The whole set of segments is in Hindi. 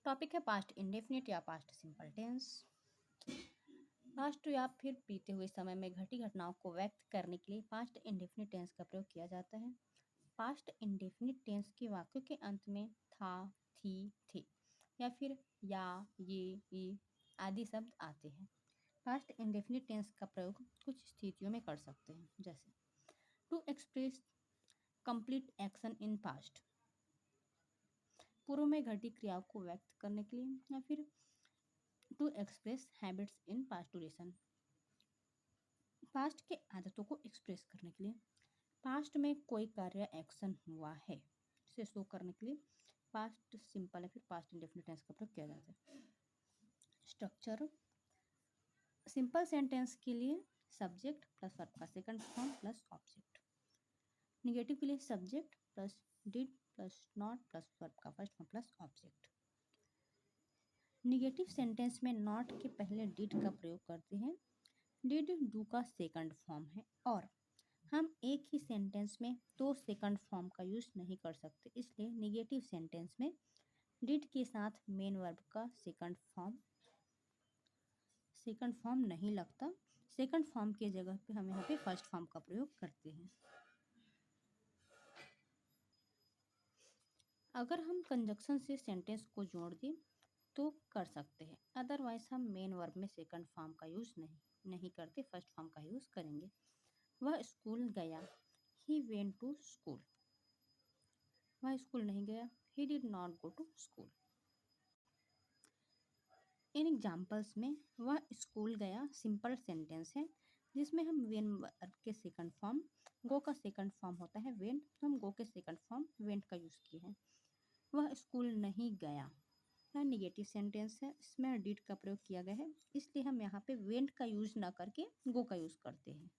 टॉपिक है पास्ट इंडेफिनिट या पास्ट सिंपल टेंस। पास्ट या फिर बीते हुए समय में घटी घटनाओं को व्यक्त करने के लिए पास्ट इंडेफिनिट टेंस का प्रयोग किया जाता है। पास्ट इंडेफिनिट टेंस के वाक्यों के अंत में था, थी, थे या फिर या, ये आदि शब्द आते हैं। पास्ट इंडेफिनिट टेंस का प्रयोग कुछ स्थितियों में कर सकते हैं, जैसे to express complete action in past, पूर्व में घटी क्रियाओं को व्यक्त करने के लिए, या फिर to express habits in past duration, past के आदतों को एक्सप्रेस करने के लिए। पास्ट में कोई कार्य एक्शन हुआ है इसे शो करने के लिए पास्ट सिंपल या फिर पास्ट इंडेफिनिट टेंस का प्रयोग किया जाता है। स्ट्रक्चर सिंपल सेंटेंस के लिए सब्जेक्ट प्लस वर्ब का second form plus object. Negative के लिए subject plus did plus not plus verb का first form plus object. Negative sentence में नॉट के पहले डिड का प्रयोग करते हैं। डिड डू का सेकंड फॉर्म है और हम एक ही सेंटेंस में दो सेकंड फॉर्म का यूज नहीं कर सकते, इसलिए निगेटिव सेंटेंस में डिड के साथ मेन वर्ब का सेकंड फॉर्म नहीं लगता। सेकंड फॉर्म के जगह पे हम यहाँ पे फर्स्ट फॉर्म का प्रयोग करते हैं। अगर हम कंजक्शन से सेंटेंस को जोड़ दें तो कर सकते हैं, अदरवाइज हम मेन वर्ब में सेकंड फॉर्म का यूज नहीं करते, फर्स्ट फॉर्म का यूज करेंगे। वह स्कूल गया, ही वेंट टू स्कूल। वह स्कूल नहीं गया, he did not go to school. In examples में वह स्कूल गया सिंपल सेंटेंस है जिसमें हम वेन वर्ब के सेकंड फॉर्म गो का सेकंड फॉर्म होता है वेंट, तो हम गो के सेकंड फॉर्म वेंट का यूज किए हैं। वह स्कूल नहीं गया, यह निगेटिव सेंटेंस है, इसमें डिड का प्रयोग किया गया है, इसलिए हम यहाँ पे वेंट का यूज ना करके गो का यूज करते हैं।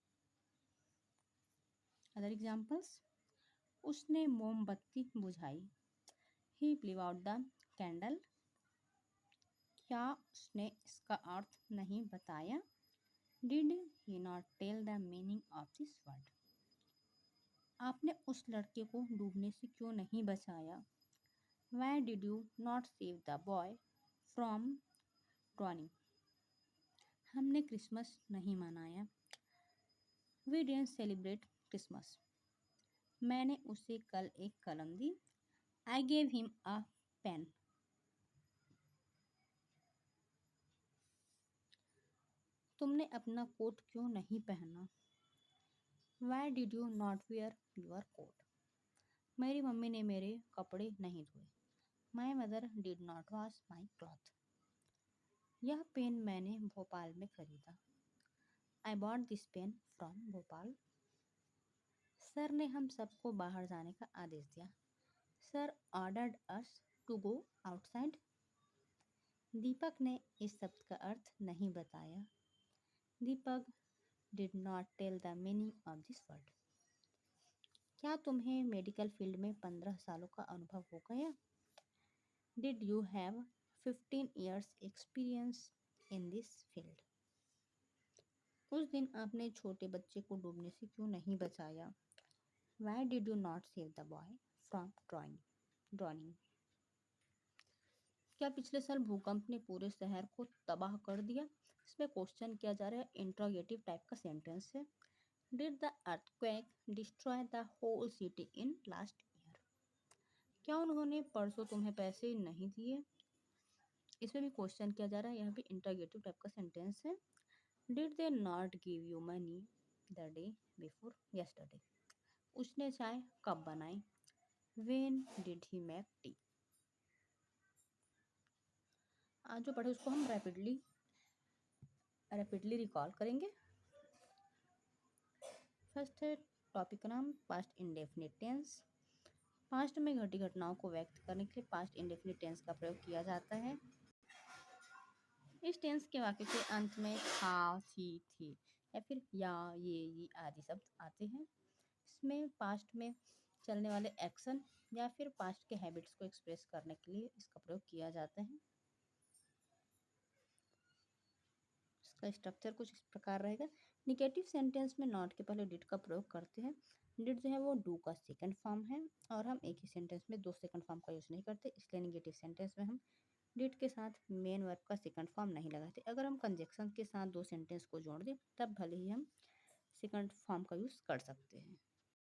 अदर एग्जाम्पल्स, उसने मोमबत्ती बुझाई, he blew out the candle. क्या उसने इसका अर्थ नहीं बताया, did he not tell the meaning of this word. आपने उस लड़के को डूबने से क्यों नहीं बचाया, why did you not save the boy from drowning. हमने क्रिसमस नहीं मनाया, वी डिडंट सेलिब्रेट क्रिसमस। मैंने उसे कल एक कलम दी, I gave him a pen. तुमने अपना कोट क्यों नहीं पहना, why did you not wear your coat. मेरी मम्मी ने मेरे कपड़े नहीं धोए, my mother did not wash my cloth. यह पेन मैंने भोपाल में खरीदा, I bought this pen from Bhopal. Sir ने हम सबको बाहर जाने का आदेश दिया, sir ordered us to go outside. Deepak ने इस शब्द का अर्थ नहीं बताया, Deepak did not tell the meaning of this word. क्या तुम्हें मेडिकल फील्ड में 15 सालों का अनुभव हो गया, did you have 15 years experience in this field. उस दिन आपने छोटे बच्चे को डूबने से क्यों नहीं बचाया, why did you not save the boy from drowning. क्या पिछले साल भूकंप ने पूरे शहर को तबाह कर दिया। इसमें क्वेश्चन किया जा रहा है, इंट्रोगेटिव टाइप का सेंटेंस है। Did the earthquake destroy the whole city in last year. क्या उन्होंने परसों तुम्हें पैसे नहीं दिए। इसमें भी क्वेश्चन किया जा रहा है, यहाँ पे इंट्रोगेटिव टाइप का सेंटेंस है। Did they not give you money the day before yesterday. उसने चाय कब बनाई, when did he make tea. आज जो पढ़े उसको हम रैपिडली रिकॉल करेंगे। फर्स्ट है टॉपिक का नाम पास्ट इंडेफिनिट टेंस। पास्ट में घटी घटनाओं को व्यक्त करने के लिए पास्ट इंडेफिनिट टेंस का प्रयोग किया जाता है। इस टेंस के वाक्य के अंत में था, थी या फिर या, ये आदि शब्द आते हैं। इसमें पास्ट में चलने वाले एक्शन या फिर पास्ट के हैबिट्स को एक्सप्रेस करने के लिए इसका प्रयोग किया जाता है। इसका स्ट्रक्चर कुछ इस प्रकार रहेगा। निगेटिव सेंटेंस में नॉट के पहले डिड का प्रयोग करते हैं। डिड जो है वो डू का सेकंड फॉर्म है और हम एक ही सेंटेंस में दो सेकंड फॉर्म का यूज नहीं करते, इसलिए निगेटिव सेंटेंस में हम डिड के साथ मेन वर्ब का सेकंड फॉर्म नहीं लगाते। अगर हम कंजक्शन के साथ दो सेंटेंस को जोड़ दें तब भले ही हम सेकंड फॉर्म का यूज़ कर सकते हैं।